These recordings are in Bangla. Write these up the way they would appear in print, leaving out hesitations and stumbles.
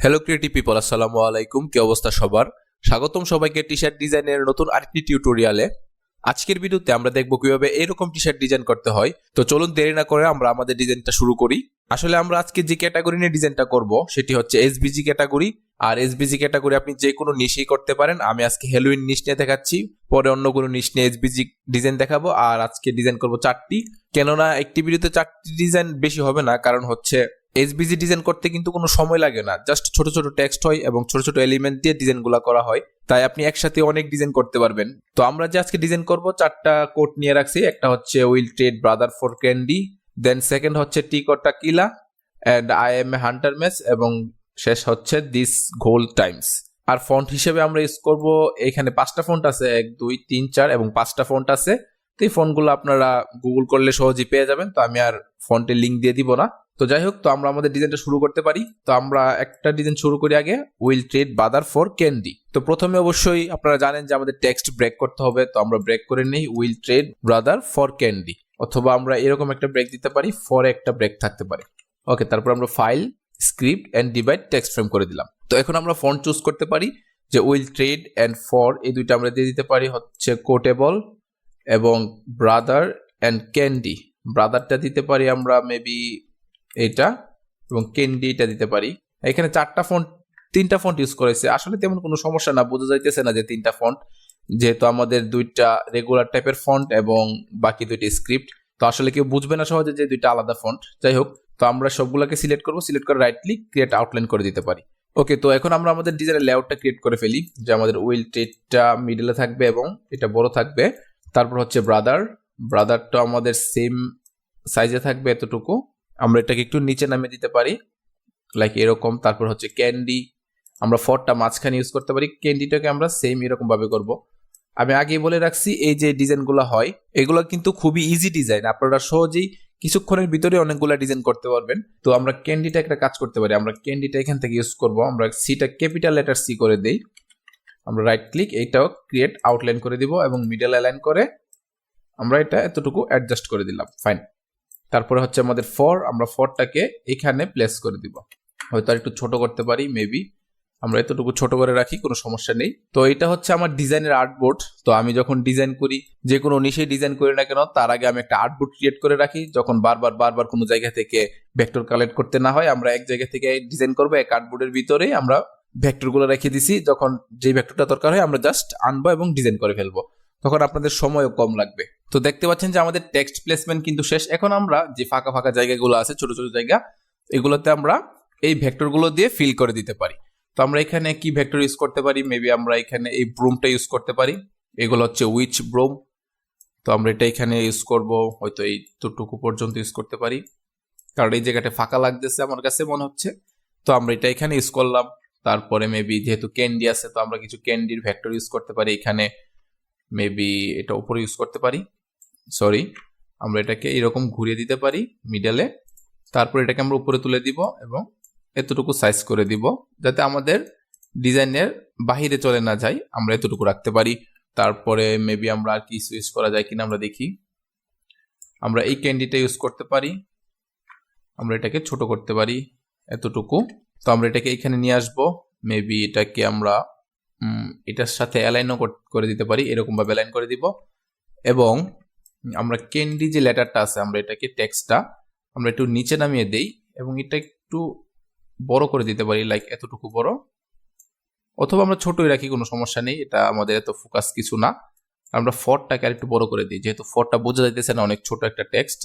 হ্যালো ক্রিয়েটিভ পিপল, আসসালামু আলাইকুম। কি অবস্থা সবার? স্বাগতম সবাইকে টি শার্ট ডিজাইনের নতুন আরেকটি টিউটোরিয়ালে। আজকের ভিডিওতে আমরা দেখব কিভাবে এরকম টি শার্ট ডিজাইন করতে হয়। তো চলুন দেরি না করে আমরা আমাদের ডিজাইনটা শুরু করি। আসলে আমরা আজকে যে ক্যাটাগরি নিয়ে ডিজাইনটা করব সেটি হচ্ছে এসভিজি ক্যাটাগরি। আর এসভিজি ক্যাটাগরি আপনি যে কোনো নিশেই করতে পারেন। আমি আজকে হ্যালোউইন নিশ নিয়ে দেখাচ্ছি, পরে অন্য কোনো নিশ নিয়ে এসভিজি ডিজাইন দেখাবো। আর আজকে ডিজাইন করব 4টি, কেননা একটি ভিডিওতে 4টি ডিজাইন বেশি হবে না, কারণ হচ্ছে এসভিজি ডিজাইন করতে কিন্তু কোনো সময় লাগে না, জাস্ট ছোট ছোট টেক্সট হয় এবং ছোট ছোট এলিমেন্ট দিয়ে ডিজাইনগুলো করা হয়, তাই আপনি একসাথে অনেক ডিজাইন করতে পারবেন। তো আমরা যে আজকে ডিজাইন করব 4টা কোট নিয়ে রাখছি। একটা হচ্ছে will trade brother for candy, then second হচ্ছে tequila and I am a hunter mess, এবং শেষ হচ্ছে দিস গৌল টাইমস। আর ফন্ট হিসেবে আমরা ইউজ করব, এখানে 5টা ফন্ট আছে, 1 2 3 4 এবং 5টা ফন্ট আছে। তো এই ফন্টগুলো আপনারা গুগল করলে সহজেই পেয়ে যাবেন, তো আমি আর ফন্টের লিঙ্ক দিয়ে দিব না। তো যাই হোক, তো আমরা আমাদের ডিজাইনটা শুরু করতে পারি। তো আমরা একটা ডিজাইন শুরু করি আগে, will trade brother for candy. তো প্রথমে অবশ্যই আপনারা জানেন যে আমাদের টেক্সট ব্রেক করতে হবে, তো আমরা ব্রেক করে নেই will trade brother for candy, অথবা আমরা এরকম একটা ব্রেক দিতে পারি, ফর একটা ব্রেক থাকতে পারে। ওকে, তারপর আমরা file, script and divide text frame করে দিলাম। তো এখন আমরা ফন্ট চুজ করতে পারি, যে উইল ট্রেড এন্ড ফর এই দুইটা আমরা দিয়ে দিতে পারি হচ্ছে কোটেবল, এবং ব্রাদার এন্ড ক্যান্ডি, ব্রাদারটা দিতে পারি আমরা মেবি এটা, এবং ক্যান্ডিটা দিতে পারি। এখানে 4টা ফন্ট, 3টা ফন্ট ইউজ করেছে, আসলে তেমন কোনো সমস্যা না, বোঝা যাইতেছে না যে 3টা ফন্ট, যেহেতু আমাদের 2টা রেগুলার টাইপের ফন্ট এবং বাকি 2টি স্ক্রিপ্ট, তো আসলে কেউ বুঝবে না সহজে যে 2টা আলাদা ফন্ট। যাই হোক, তো আমরা সবগুলোকে সিলেক্ট করব, সিলেক্ট করে রাইট ক্লিক, ক্রিয়েট আউটলাইন করে দিতে পারি। ওকে, তো এখন আমরা আমাদের ডিজাইনের লেআউটটা ক্রিয়েট করে ফেলি, যে আমাদের উইল ট্রেডটা মিডলে থাকবে এবং এটা বড় থাকবে। তারপর হচ্ছে ব্রাদারটা আমাদের সেম সাইজে থাকবে, এতটুকু। আমরা এটাকে একটু নিচে নামিয়ে দিতে পারি, লাইক এরকম। তারপর হচ্ছে ক্যান্ডি, আমরা ফরটা মাঝখানে ইউজ করতে পারি, ক্যান্ডিটাকে আমরা সেম এরকম ভাবে করব। আমি আগে বলে রাখছি, এই যে ডিজাইনগুলো হয় এগুলো কিন্তু খুবই ইজি ডিজাইন, আপনারা সহজেই কিছুক্ষণের ভিতরে অনেকগুলো ডিজাইন করতে পারবেন। তো আমরা ক্যান্ডিটা একটা কাজ করতে পারি, আমরা ক্যান্ডিটা এখান থেকে ইউজ করব। আমরা সিটা ক্যাপিটাল লেটার সি করে দেই, আমরা রাইট ক্লিক, এইটাও ক্রিয়েট আউটলাইন করে দিব এবং মিডল অ্যালাইন করে আমরা এটা এতটুকু অ্যাডজাস্ট করে দিলাম, ফাইন। তারপরে হচ্ছে আমাদের ফর, আমরা ফরটাকে এখানে প্লেস করে দিব, হয়তো আর একটু ছোট করতে পারি, মেবি আমরা এতটুকু ছোট করে রাখি, কোনো সমস্যা নেই। তো এটা হচ্ছে আমার ডিজাইনের আর্টবোর্ড। তো আমি যখন ডিজাইন করি, যে কোনো নিশে ডিজাইন করি না কেন, তার আগে আমি একটা আর্টবোর্ড ক্রিয়েট করে রাখি, যখন বারবার কোনো জায়গা থেকে ভেক্টর কালেক্ট করতে না হয়, আমরা এক জায়গা থেকে ডিজাইন করবো, এক আর্টবোর্ডের ভিতরে আমরা ভেক্টরগুলো রেখে দিছি, যখন যে ভেক্টরটা দরকার হয় আমরা জাস্ট আনবো এবং ডিজাইন করে ফেলবো, তখন আপনাদের সময়ও কম লাগবে। তো দেখতে পাচ্ছেন যে আমাদের টেক্সট প্লেসমেন্ট কিন্তু শেষ। এখন আমরা যে ফাঁকা ফাঁকা জায়গাগুলো আছে, ছোট ছোট জায়গা, এগুলোতে আমরা এই ভেক্টরগুলো দিয়ে ফিল করে দিতে পারি। তো আমরা এখানে কি ভেক্টর ইউজ করতে পারি, মেবি আমরা এখানে এই ব্রুমটা ইউজ করতে পারি, এগুলো হচ্ছে উইচ ব্রুম। তো আমরা এটা এখানে ইউজ করব, হয়তো এইটুকু পর্যন্ত ইউজ করতে পারি, কারণ এই জায়গাটা ফাঁকা লাগতেছে আমার কাছে মনে হচ্ছে। তো আমরা এটা এখানে ইউজ করলাম। তারপরে মেবি যেহেতু ক্যান্ডি আছে, তো আমরা কিছু ক্যান্ডির ভেক্টর ইউজ করতে পারি এখানে, মেবি এটা উপরে ইউজ করতে পারি, সরি, আমরা এটাকে এরকম ঘুরিয়ে দিতে পারি মিডলে। তারপর এটাকে আমরা উপরে তুলে দিব এবং এতটুকু সাইজ করে দিব, যাতে আমাদের ডিজাইনের বাহিরে চলে না যায়, আমরা এতটুকু রাখতে পারি। তারপরে মেবি আমরা আর কি ইউজ করা যায় কিনা আমরা দেখি, আমরা এই ক্যান্ডিটা ইউজ করতে পারি, আমরা এটাকে ছোট করতে পারি এতটুকু। তো আমরা এটাকে এখানে নিয়ে আসবো, মেবি এটাকে আমরা এটার সাথে অ্যালাইনও করে দিতে পারি, এরকম ভাবে অ্যালাইন করে দিব। এবং আমরা ক্যান্ডি যে লেটারটা আছে, আমরা এটাকে টেক্সটটা আমরা একটু নিচে নামিয়ে দেই এবং এটা একটু বড় করে দিতে পারি, লাইক এতটুকু বড়, অথবা আমরা ছোটই রাখি, কোনো সমস্যা নেই, এটা আমাদের এত ফোকাস কিছু না। আমরা ফরটাকে আর একটু বড় করে দিই, যেহেতু ফরটা বোঝা যাইতেছে না, অনেক ছোট একটা টেক্সট,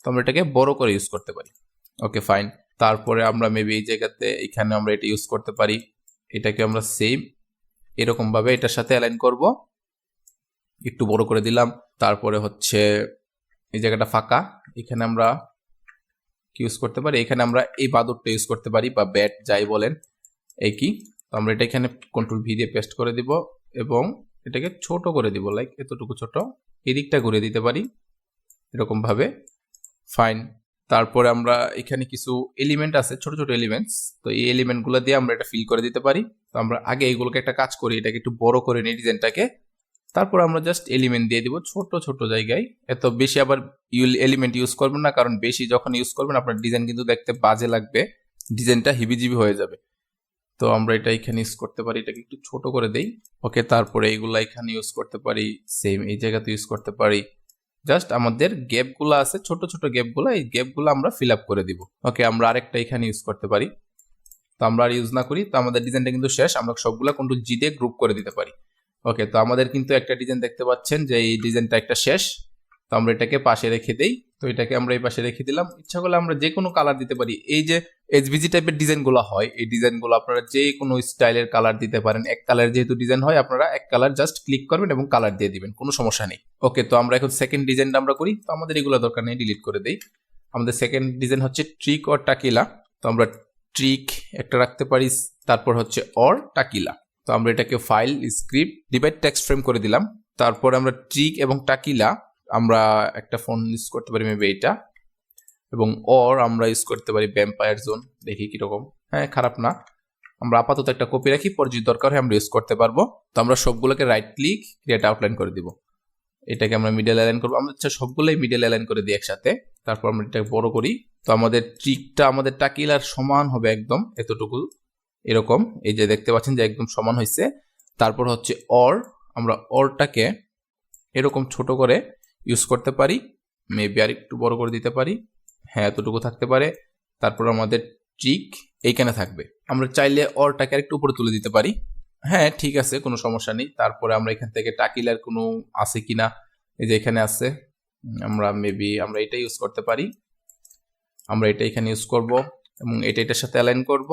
তো আমরা এটাকে বড় করে ইউজ করতে পারি। ওকে, ফাইন। তারপরে আমরা মেবি এই জায়গাতে এখানে আমরা এটা ইউজ করতে পারি, এটাকে আমরা সেম এরকম ভাবে এটার সাথে অ্যালাইন করব, একটু বড় করে দিলাম। তারপরে হচ্ছে এই জায়গাটা ফাঁকা, এখানে আমরা কি ইউজ করতে পারি, এখানে আমরা এই বাদুরটা ইউজ করতে পারি, বা ব্যাট যাই বলেন একই। তো আমরা এটা এখানে কন্ট্রোল ভি দিয়ে পেস্ট করে দিব এবং এটাকে ছোট করে দিব, লাইক এতটুকু ছোট, এদিকটা ঘুরিয়ে দিতে পারি এরকম ভাবে, ফাইন। তারপরে আমরা এখানে কিছু এলিমেন্ট আছে, ছোট ছোট এলিমেন্টস, তো এই এলিমেন্টগুলো দিয়ে আমরা এটা ফিল করে দিতে পারি। তো আমরা আগে এইগুলোকে একটা কাজ করি, এটাকে একটু বড় করে নিই ডিজাইনটাকে, তারপর আমরা জাস্ট এলিমেন্ট দিয়ে দিব ছোট ছোট জায়গায়। এত বেশি আবার এলিমেন্ট ইউজ করবেন না, কারণ বেশি যখন ইউজ করবেন আপনার ডিজাইন কিন্তু দেখতে বাজে লাগবে, ডিজাইনটা হিবিজিবি হয়ে যাবে। তো আমরা এটা এখানে ইউজ করতে পারি, এটাকে একটু ছোট করে দেই। ওকে, তারপরে এইগুলা এখানে ইউজ করতে পারি, সেম এই জায়গাতে ইউজ করতে পারি। জাস্ট আমাদের গ্যাপগুলো আছে, ছোট ছোট গ্যাপগুলো, এই গ্যাপগুলো আমরা ফিল আপ করে দিব। ওকে, আমরা আরেকটা এখানে ইউজ করতে পারি। তো আমরা আর ইউজ না করি, তো আমাদের ডিজাইনটা কিন্তু শেষ। আমরা সবগুলা কন্ট্রোল জি দিয়ে গ্রুপ করে দিতে পারি। ওকে, তো আমাদের কিন্তু একটা ডিজাইন দেখতে পাচ্ছেন যে এই ডিজাইনটা একটা শেষ। তো আমরা এটাকে পাশে রেখে দেই। তো এটাকে আমরা এই পাশে রেখে দিলাম। ইচ্ছা করলে আমরা যে কোনো কালার দিতে পারি। এই যে এসভিজি টাইপের ডিজাইনগুলো হয়, এই ডিজাইনগুলো আপনারা যে কোনো স্টাইলের কালার দিতে পারেন। এক কালার যেহেতু ডিজাইন হয়, আপনারা এক কালার জাস্ট ক্লিক করবেন এবং কালার দিয়ে দিবেন, কোনো সমস্যা নেই। ওকে, তো আমরা এখন সেকেন্ড ডিজাইনটা আমরা করি। তো আমাদের এগুলো দরকার নেই, ডিলিট করে দেই। আমাদের সেকেন্ড ডিজাইন হচ্ছে ট্রিক অর টাকিলা। তো আমরা ট্রিক একটা রাখতে পারি, তারপর হচ্ছে অর টাকিলা। তো আমরা এটাকে file, script, divide text frame করে দিলাম। তারপর আমরা ট্রিক এবং টাকিলা আমরা একটা ফোন ইউজ করতে পারি, মেবি এইটা, এবং অর আমরা ইউজ করতে পারি ভ্যাম্পায়ার জোন। দেখি কিরকম, হ্যাঁ খারাপ না। আমরা আপাতত একটা কপি রাখি, পর যদি দরকার হয় আমরা ইউজ করতে পারবো। তো আমরা সবগুলোকে রাইট ক্লিক, ক্রিয়েট আউটলাইন করে দিব। এটাকে আমরা মিডল অ্যালাইন করবো। আমরা সবগুলোই মিডল অ্যালাইন করে দিই একসাথে। তারপর আমরা এটাকে বড় করি। তো আমাদের ট্রিকটা আমাদের টাকিলার সমান হবে, একদম এতটুকু, এরকম। এই যে দেখতে পাচ্ছেন যে একদম সমান হয়েছে। তারপর হচ্ছে অর, আমরা অরটাকে এরকম ছোট করে ইউজ করতে পারি, মেবি আর একটু বড় করে দিতে পারি, হ্যাঁ এতটুকু থাকতে পারে। তারপর আমাদের ট্রিক এইখানে থাকবে। আমরা চাইলে অরটাকে আরেকটু উপরে তুলে দিতে পারি, হ্যাঁ ঠিক আছে, কোনো সমস্যা নেই। তারপরে আমরা এখান থেকে টাকিলার কোনো আছে কিনা, এই যে এখানে আছে, আমরা মেবি আমরা এটা ইউজ করতে পারি। আমরা এটা এখানে ইউজ করব এবং এটার সাথে অ্যালাইন করব,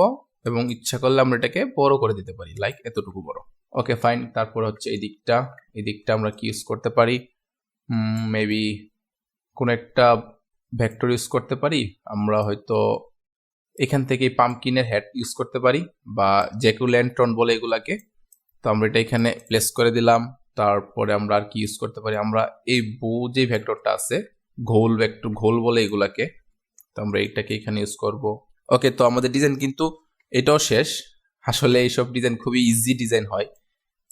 এবং ইচ্ছা করলে আমরা এটাকে বড় করে দিতে পারি, লাইক এতটুকু বড়। Okay fine. তারপর হচ্ছে এই দিকটা আমরা কি ইউজ করতে পারি, মেবি কোন একটা ভেক্টর ইউজ করতে পারি। আমরা হয়তো এখান থেকে পাম্পকিনের হেড ইউজ করতে পারি, বা জ্যাক ও ল্যান্টার্ন বলে এগুলাকে। তো আমরা এটা এখানে প্লেস করে দিলাম। তারপরে আমরা আর কি ইউজ করতে পারি, আমরা এই বো যে ভেক্টরটা আছে, ঘোল ভেক্টর, ঘোল বলে এগুলাকে। তো আমরা এইটাকে এখানে ইউজ করব। ওকে, তো আমাদের ডিজাইন কিন্তু এটাও শেষ। আসলে এইসব ডিজাইন খুবই ইজি ডিজাইন হয়।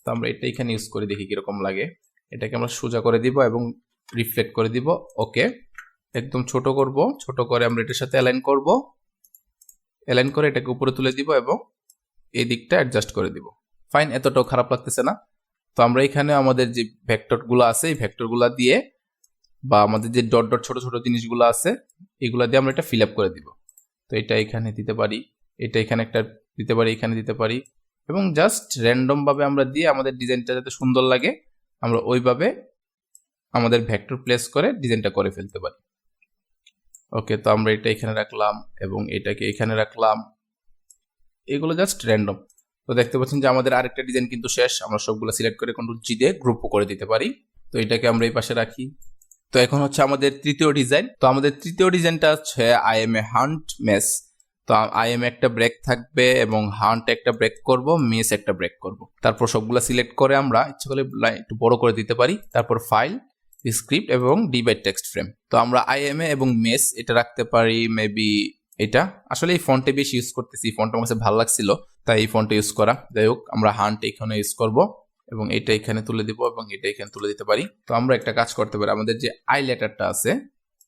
তো আমরা এটা এখানে ইউজ করে দেখি কিরকম লাগে। এটাকে আমরা সোজা করে দিব এবং রিফ্লেক্ট করে দিব। ওকে, একদম ছোট করব, ছোট করে আমরা এটার সাথে অ্যালাইন করব, অ্যালাইন করে এটাকে উপরে তুলে দিব এবং এই দিকটা অ্যাডজাস্ট করে দিব। ফাইন, এতটাও খারাপ লাগতেছে না। তো আমরা এখানে আমাদের যে ভেক্টরগুলো আছে, এই ভেক্টরগুলো দিয়ে, বা আমাদের যে ডট ডট ছোট ছোট জিনিসগুলো আছে, এগুলো দিয়ে আমরা এটা ফিল আপ করে দিব। তো এটা এখানে দিতে পারি, এটা এখানে একটা দিতে পারি, এখানে দিতে পারি, এবং জাস্ট র্যান্ডম ভাবে আমরা দিয়ে আমাদের ডিজাইনটা যাতে সুন্দর লাগে আমরা ওইভাবে আমাদের ভেক্টর প্লেস করে ডিজাইনটা করে ফেলতে পারি। ওকে, তো আমরা এটা এখানে রাখলাম এবং এটাকে এখানে রাখলাম, এগুলো জাস্ট র্যান্ডম। তো দেখতে পাচ্ছেন যে আমাদের আরেকটা ডিজাইন কিন্তু শেষ। আমরা সবগুলো সিলেক্ট করে কন্ট্রোল জি দিয়ে গ্রুপও করে দিতে পারি। তো এটাকে আমরা এই পাশে রাখি। তো এখন হচ্ছে আমাদের তৃতীয় ডিজাইন। তো আমাদের তৃতীয় ডিজাইনটা হচ্ছে I am a hunt mess. তো আই এম একটা ব্রেক থাকবে এবং হান্ট একটা ব্রেক করব, মেস একটা ব্রেক করব। তারপর সবগুলো সিলেক্ট করে আমরা ইচ্ছা করলে একটু বড় করে দিতে পারি। তারপর ফাইল, স্ক্রিপ্ট এবং ডিভাইড টেক্সট ফ্রেম। তো আমরা আই এম এ এবং মেস এটা রাখতে পারি, মেবি এটা। আসলে এই ফন্টে বেশি ইউজ করতেছি, ফন্টটা আমার কাছে ভালো লাগছিল, তাই এই ফন্টে ইউজ করা। যাই হোক, আমরা হান্ট এখানে ইউজ করব এবং এটা এখানে তুলে দিব এবং এটা এখানে তুলে দিতে পারি। তো আমরা একটা কাজ করতে পারি, আমাদের যে আই লেটারটা আছে,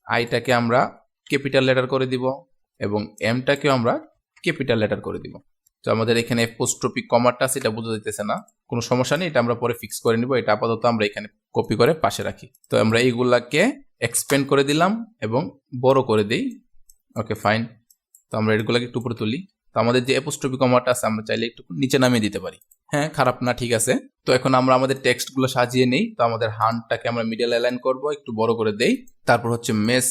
আইটাকে আমরা ক্যাপিটাল লেটার করে দিব এবং এমটাকেও আমরা ক্যাপিটাল লেটার করে দিব। তো আমাদের এখানে অ্যাপোস্ট্রফি কমাটা আছে, এটা বোঝা যাইতেছে না, কোনো সমস্যা নেই, এটা আমরা পরে ফিক্স করে নিব। এটা আপাতত আমরা এখানে কপি করে পাশে রাখি। তো আমরা এইগুলাকে এক্সপেন্ড করে দিলাম এবং বড় করে দিই। Okay fine. তো আমরা এগুলোকে একটু উপরে তুলি। তো আমাদের যে অ্যাপোস্ট্রফি কমাটা আছে আমরা চাইলে একটু নিচে নামিয়ে দিতে পারি, হ্যাঁ খারাপ না, ঠিক আছে। তো এখন আমরা আমাদের টেক্সটগুলো সাজিয়ে নেই। তো আমাদের হান্টটাকে আমরা মিডল অ্যালাইন করব, একটু বড় করে দেই। তারপর হচ্ছে মেস,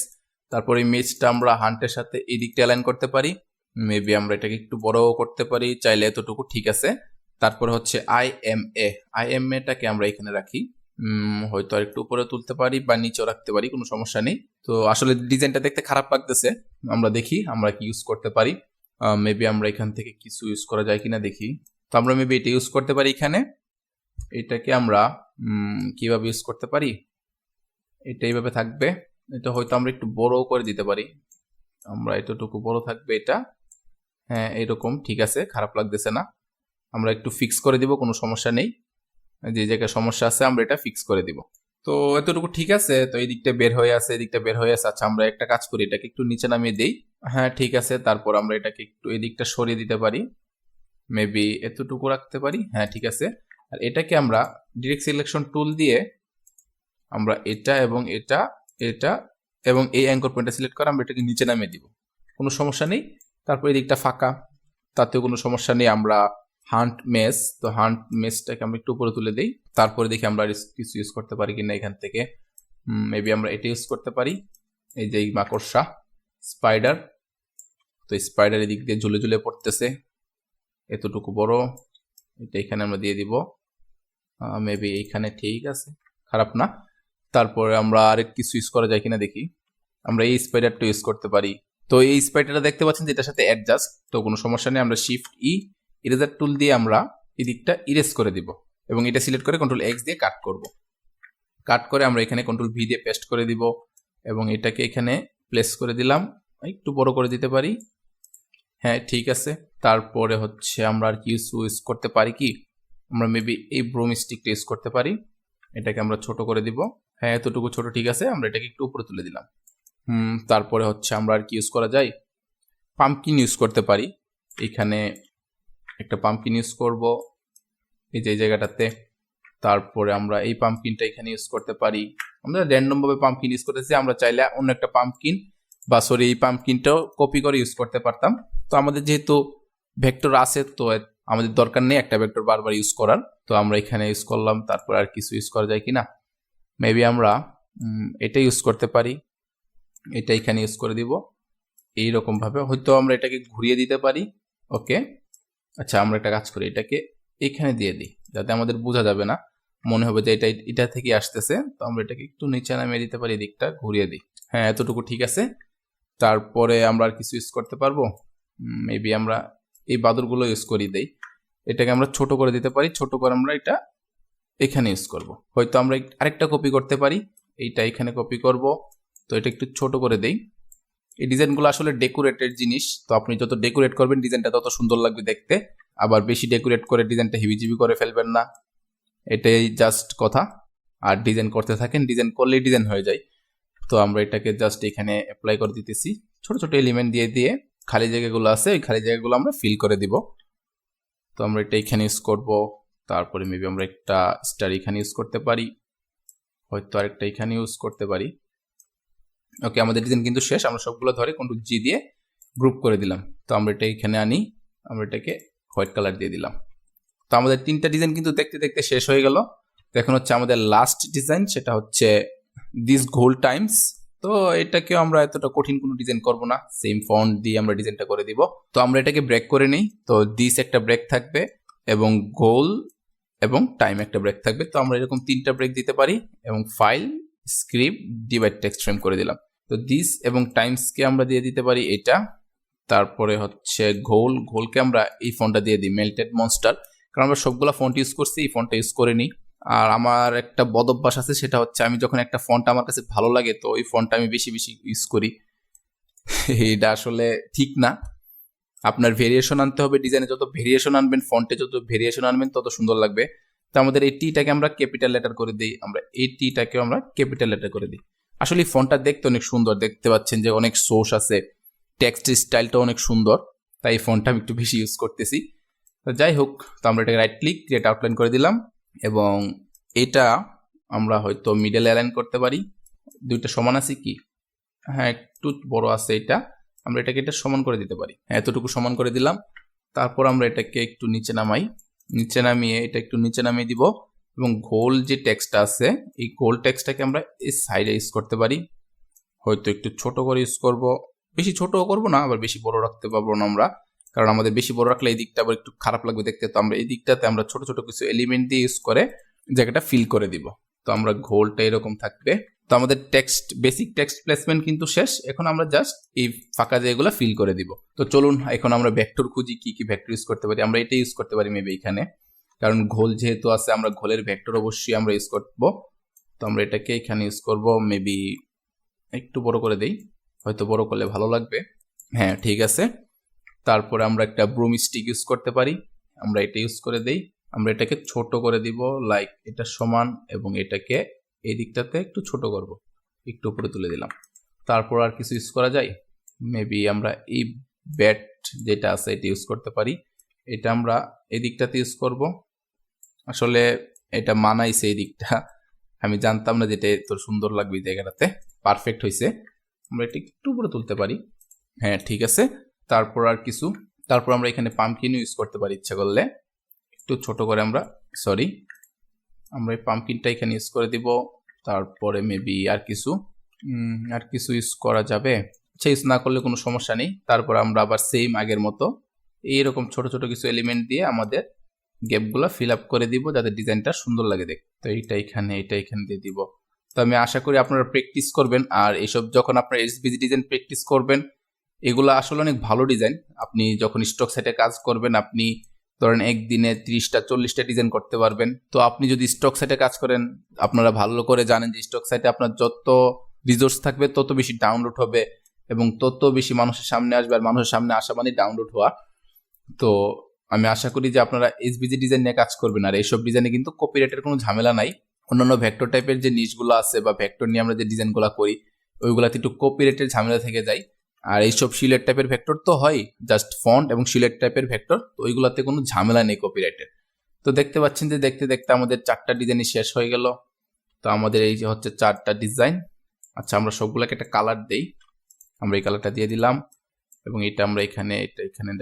তারপর এই মেসটা আমরা হান্টের সাথে এই দিকটা অ্যালাইন করতে পারি, মেবি আমরা এটাকে একটু বড় করতে পারি, চাইলে এতটুকু, ঠিক আছে। তারপর হচ্ছে আই এম এটাকে আমরা এখানে রাখি, হয়তো আর একটু উপরে তুলতে পারি বা নিচেও রাখতে পারি, কোনো সমস্যা নেই। তো আসলে ডিজাইনটা দেখতে খারাপ লাগতেছে, আমরা দেখি আমরা কি ইউজ করতে পারি। মেবি আমরা এখান থেকে কিছু ইউজ করা যায় কিনা দেখি। তো আমরা মেবি এটা ইউজ করতে পারি এখানে। এটাকে আমরা কিভাবে ইউজ করতে পারি, এটা এইভাবে থাকবে। এটা হয়তো আমরা একটু বড় করে দিতে পারি, আমরা এতটুকু বড় থাকবে এটা, হ্যাঁ এরকম, ঠিক আছে, খারাপ লাগতেছে না। আমরা একটু ফিক্স করে দিব, কোনো সমস্যা নেই, যে জায়গায় সমস্যা আছে আমরা এটা ফিক্স করে দিব। তো এতটুকু ঠিক আছে। তো এই দিকটা বের হয়ে আছে, এই দিকটা বের হয়ে আছে। আচ্ছা, আমরা একটা কাজ করি, এটাকে একটু নিচে নামিয়ে দেই, হ্যাঁ ঠিক আছে। তারপর আমরা এটাকে একটু এই দিকটা সরিয়ে দিতে পারি, মেবি এতটুকু রাখতে পারি। হ্যাঁ ঠিক আছে। আর এটাকে আমরা ডিরেক্ট সিলেকশন টুল দিয়ে আমরা এটা এবং এটা এটা এবং এই অ্যাঙ্কর পয়েন্টটা সিলেক্ট করে আমরা এটাকে নিচে নামিয়ে দিব, কোনো সমস্যা নেই। তারপর এই দিকটা ফাঁকা, তাতেও কোনো সমস্যা নেই। আমরা হান্ট মেস, তো হান্ট মেসটাকে আমরা একটু উপরে তুলে দিই। তারপরে দেখি আমরা কিছু ইউজ করতে পারি কিনা এখান থেকে। মেবি আমরা এটা ইউজ করতে পারি, এই যে মাকড়সা স্পাইডার। তো স্পাইডার এদিক দিয়ে ঝুলে ঝুলে পড়তেছে, এতটুকু বড়, এটা এখানে আমরা দিয়ে দিব। মেবি এইখানে ঠিক আছে, খারাপ না। তারপরে আমরা আরেক কিছু ইউজ করা যায় কিনা দেখি। আমরা এই স্পাইডারটা ইউজ করতে পারি। তো এই স্পাইডারটা দেখতে পাচ্ছেন যে এটার সাথে অ্যাডজাস্ট, তো কোনো সমস্যা নেই। আমরা শিফট ই ইরেজার টুল দিয়ে আমরা এই দিকটা ইরেজ করে দিব এবং এটা সিলেক্ট করে কন্ট্রোল এক্স দিয়ে কাট করব। কাট করে আমরা এখানে কন্ট্রোল ভি দিয়ে পেস্ট করে দিব এবং এটাকে এখানে প্লেস করে দিলাম। একটু বড় করে দিতে পারি, হ্যাঁ ঠিক আছে। তারপরে হচ্ছে আমরা আর কি ইউজ করতে পারি কি, আমরা মেবি এই ব্রোম স্টিকটা ইউজ করতে পারি। এটাকে আমরা ছোট করে দিব, হ্যাঁ এতটুকু ছোট ঠিক আছে। আমরা এটাকে একটু উপরে তুলে দিলাম। তারপরে হচ্ছে আমরা আর কি ইউজ করা যায়, পাম্পকিন ইউজ করতে পারি। এখানে একটা পাম্পকিন ইউজ করব এই যে জায়গাটাতে। তারপরে আমরা এই পাম্পকিনটা এখানে ইউজ করতে পারি। আমরা র্যান্ডম ভাবে পাম্পকিন ইউজ করতেছি, আমরা চাইলে অন্য একটা পাম্পকিন বা সরি এই পাম্পকিনটাও কপি করে ইউজ করতে পারতাম। তো আমাদের যেহেতু ভেক্টর আছে, তো আমাদের দরকার নেই একটা ভেক্টর বারবার ইউজ করার। তো আমরা এখানে ইউজ করলাম। তারপর আর কিছু ইউজ করা যায় কিনা, মেবি আমরা এটা ইউজ করতে পারি। এটা এখানে ইউজ করে দিব এইরকম ভাবে, হয়তো আমরা এটাকে ঘুরিয়ে দিতে পারি। ওকে আচ্ছা, আমরা একটা কাজ করি, এটাকে এখানে দিয়ে দিই যাতে আমাদের বোঝা যাবে না, মনে হবে যে এটা থেকে আসতেছে। তো আমরা এটাকে একটু নিচে নামিয়ে দিতে পারি, দিকটা ঘুরিয়ে দিই। হ্যাঁ এতটুকু ঠিক আছে। তারপরে আমরা আর কিছু ইউজ করতে পারবো, মেবি আমরা এই বাদুরগুলো ইউজ করি দেই। এটাকে আমরা ছোট করে দিতে পারি, ছোট করে আমরা এটা এখানে ইউজ করব। হয়তো আমরা আরেকটা কপি করতে পারি, এইটা এখানে কপি করব। তো এটা একটু ছোট করে দেই। এই ডিজাইনগুলো আসলে ডেকোরেটেড জিনিস, তো আপনি যত ডেকোরেট করবেন ডিজাইনটা তত সুন্দর লাগবে দেখতে। আবার বেশি ডেকোরেট করে ডিজাইনটা হিবিজিবি করে ফেলবেন না, এটাই জাস্ট কথা। আর ডিজাইন করতে থাকেন, ডিজাইন করলেই ডিজাইন হয়ে যায়। তো আমরা এটাকে জাস্ট এখানে অ্যাপ্লাই করে দিতেছি, ছোট ছোট এলিমেন্ট দিয়ে দিয়ে খালি জায়গাগুলো আছে ওই খালি জায়গাগুলো আমরা ফিল করে দিব। তো আমরা এটা এখানে ইউজ করব। তারপরে মেবি আমরা একটা স্টার এখানে ইউজ করতে পারি, হয়তো আরেকটা এখানে ইউজ করতে পারি। ওকে আমাদের ডিজাইন কিন্তু শেষ, আমরা সবগুলো ধরে কন্ট্রোল জি দিয়ে গ্রুপ করে দিলাম। তো আমরা এটা এখানে আনি, আমরা এটাকে হোয়াইট কালার দিয়ে দিলাম। তো আমাদের তিনটা ডিজাইন কিন্তু দেখতে দেখতে শেষ হয়ে গেল। তো এখন হচ্ছে আমাদের লাস্ট ডিজাইন, সেটা হচ্ছে দিস গোল টাইমস। তো এটাকেও আমরা এতটা কঠিন কোনো ডিজাইন করব না, সেম ফন্ট দিয়ে আমরা ডিজাইনটা করে দিব। তো আমরা এটাকে ব্রেক করে নিই। তো দিস একটা ব্রেক থাকবে এবং গোল এবং টাইম একটা ব্রেক থাকবে। তো আমরা এরকম তিনটা ব্রেক দিতে পারি এবং file script divide text frame করে দিলাম। তো দিস এবং টাইমসকে আমরা দিয়ে দিতে পারি এটা। তারপরে হচ্ছে ঘোলকে আমরা এই ফন্টটা দিয়ে দিই, মেল্টেড মনস্টার, কারণ আমরা সবগুলা ফন্ট ইউজ করছি, এই ফন্টটা ইউজ করে নিই। আর আমার একটা বদ অভ্যাস আছে, সেটা হচ্ছে আমি যখন একটা ফন্ট আমার কাছে ভালো লাগে তো ওই ফন্টটা আমি বেশি বেশি ইউজ করি। এটা আসলে ঠিক না, আপনার ভেরিয়েশন আনতে হবে। ডিজাইনে যত ভেরিয়েশন আনবেন, ফন্টে যত ভেরিয়েশন আনবেন তত সুন্দর লাগবে। তো আমাদের এই টিটাকে আমরা ক্যাপিটাল লেটার করে দিই, আমরা এই টিটাকেও আমরা ক্যাপিটাল লেটার করে দিই। আসলে এই ফন্টটা দেখতে অনেক সুন্দর, দেখতে পাচ্ছেন যে অনেক সোর্স আছে, টেক্সট স্টাইলটা অনেক সুন্দর, তাই এই ফন্টটা আমি একটু বেশি ইউজ করতেছি। তো যাই হোক, তো আমরা এটাকে রাইট ক্লিক ক্রিয়েট আউটলাইন করে দিলাম এবং এটা আমরা হয়তো মিডল অ্যালাইন করতে পারি। দুইটা সমান আছে কি, হ্যাঁ একটু বড় আছে এটা, আমরা এটাকে এটা সমান করে দিতে পারি। হ্যাঁ এতটুকু সমান করে দিলাম। তারপর আমরা এটাকে একটু নিচে নামাই, নিচে নামিয়ে এটা একটু নিচে নামিয়ে দিব এবং গোল যে টেক্সটটা আছে এই গোল টেক্সটটাকে আমরা এই সাইডে ইউজ করতে পারি। হয়তো একটু ছোট করে ইউজ করব, বেশি ছোটও করব না, আবার বেশি বড় রাখতে পারবো না আমরা, কারণ আমাদের বেশি বড় রাখলে এই দিকটা আবার একটু খারাপ লাগবে দেখতে। তো আমরা এই দিকটাতে আমরা ছোট ছোট কিছু এলিমেন্ট দিয়ে ইউজ করে জায়গাটা ফিল করে দিব। তো আমরা গোলটা এরকম থাকবে। তো আমাদের টেক্সট বেসিক টেক্সট প্লেসমেন্ট কিন্তু শেষ, এখন আমরা জাস্ট এই ফাঁকা জায়গাগুলো ফিল করে দিব। তো চলুন এখন আমরা ভেক্টর খুঁজি, কি কি ভেক্টর ইউজ করতে পারি। আমরা এটা ইউজ করতে পারি মেবি এখানে, কারণ ঘোল যেহেতু আছে আমরা ঘোলের ভেক্টর অবশ্যই আমরা ইউজ করব। তো আমরা এটাকে এখানে ইউজ করব, মেবি একটু বড় করে দেই, হয়তো বড় করলে ভালো লাগবে। হ্যাঁ ঠিক আছে। তারপরে আমরা একটা ব্রুম স্টিক ইউজ করতে পারি, আমরা এটা ইউজ করে দেই। আমরা এটাকে ছোট করে দিব, লাইক এটা সমান, এবং এটাকে এই দিকটাতে একটু ছোট করব, একটু উপরে তুলে দিলাম। তারপর আর কিছু ইউজ করা যায়, মেবি আমরা এই ব্যাট যেটা আছে এটা ইউজ করতে পারি। এটা আমরা এই দিকটাতে ইউজ করব। আসলে এটা মানাইছে এই দিকটা, আমি জানতাম না যেটা এত সুন্দর লাগবে এই জায়গাটাতে। পারফেক্ট হয়েছে। আমরা এটা একটু উপরে তুলতে পারি। হ্যাঁ ঠিক আছে। তারপর আর কিছু, তারপর আমরা এখানে পাম্পকিন ইউজ করতে পারি ইচ্ছা করলে। একটু ছোট করে আমরা আমরা এই পাম্পকিনটা এখানে ইউজ করে দিব। তারপরে মেবি আর কিছু ইউজ করা যাবে। আচ্ছা, ইউজ না করলে কোনো সমস্যা নেই। তারপর আমরা আবার সেম আগের মতো এইরকম ছোট ছোট কিছু এলিমেন্ট দিয়ে আমাদের গ্যাপগুলো ফিল আপ করে দিব, যাতে ডিজাইনটা সুন্দর লাগে দেখতে। তো এটা এখানে দিয়ে দিব। তো আমি আশা করি আপনারা প্র্যাকটিস করবেন। আর এইসব যখন আপনার এসভিজি ডিজাইন প্র্যাকটিস করবেন, এগুলো আসলে অনেক ভালো ডিজাইন। আপনি যখন স্টক সাইটে কাজ করবেন, আপনি ধরেন একদিনে 30টা 40টা ডিজাইন করতে পারবেন। তো আপনি যদি স্টক সাইটে কাজ করেন, আপনারা ভালো করে জানেন যে স্টক সাইটে আপনার যত রিসোর্স থাকবে তত বেশি ডাউনলোড হবে এবং তত বেশি মানুষের সামনে আসবে। আর মানুষের সামনে আসা মানে ডাউনলোড হওয়া। তো আমি আশা করি যে আপনারা এসভিজি ডিজাইন নিয়ে কাজ করবেন। আর এইসব ডিজাইনে কিন্তু কপিরাইটের কোনো ঝামেলা নাই। অন্যান্য ভেক্টর টাইপের যে নিশগুলো আছে বা ভেক্টর নিয়ে আমরা যে ডিজাইনগুলো করি, ওইগুলাতে একটু কপিরাইটের ঝামেলা থেকে যায়। আর এইসব শিলেট টাইপের ভেক্টর তো হয় জাস্ট ফন্ট এবং শিলেট টাইপের ভেক্টর, তো ওইগুলাতে কোনো ঝামেলা নেই কপিরাইটের। তো দেখতে পাচ্ছেন যে দেখতে দেখতে আমাদের 4টা ডিজাইনই শেষ হয়ে গেল। তো আমাদের এই যে হচ্ছে 4টা ডিজাইন। আচ্ছা, আমরা সবগুলোকে একটা কালার দেই। আমরা এই কালারটা দিয়ে দিলাম এবং এটা আমরা এখানে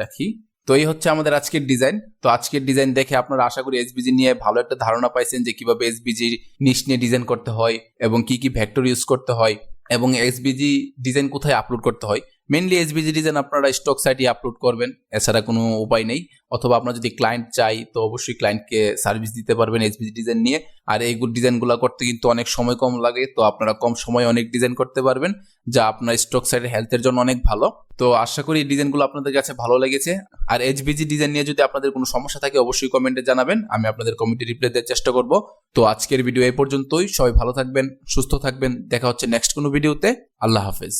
দেখি। তো এই হচ্ছে আমাদের আজকের ডিজাইন। তো আজকের ডিজাইন দেখে আপনারা আশা করি এসভিজি নিয়ে ভালো একটা ধারণা পাইছেন যে কিভাবে এসভিজি নিশ নিয়ে ডিজাইন করতে হয় এবং কি কি ভেক্টর ইউজ করতে হয় এবং এসভিজি ডিজাইন কোথায় আপলোড করতে হয়। মেইনলি এসভিজি ডিজাইন আপনারা স্টক সাইটে আপলোড করবেন, এছাড়া কোনো উপায় নেই। অথবা আপনার যদি ক্লায়েন্ট চাই, তো অবশ্যই ক্লায়েন্টকে সার্ভিস দিতে পারবেন এসভিজি ডিজাইন নিয়ে। আর এই ডিজাইনগুলো করতে কিন্তু অনেক সময় কম লাগে, তো আপনারা কম সময়ে অনেক ডিজাইন করতে পারবেন, যা আপনার স্টক সাইটের হেলথের জন্য অনেক ভালো। তো আশা করি এই ডিজাইনগুলো আপনাদের কাছে ভালো লেগেছে। আর এসভিজি ডিজাইন নিয়ে যদি আপনাদের কোনো সমস্যা থাকে অবশ্যই কমেন্টে জানাবেন, আমি আপনাদের কমেন্টে রিপ্লাই দেওয়ার চেষ্টা করব। তো আজকের ভিডিও এই পর্যন্তই। সবাই ভালো থাকবেন, সুস্থ থাকবেন। দেখা হচ্ছে নেক্সট কোনো ভিডিওতে। আল্লাহ হাফেজ।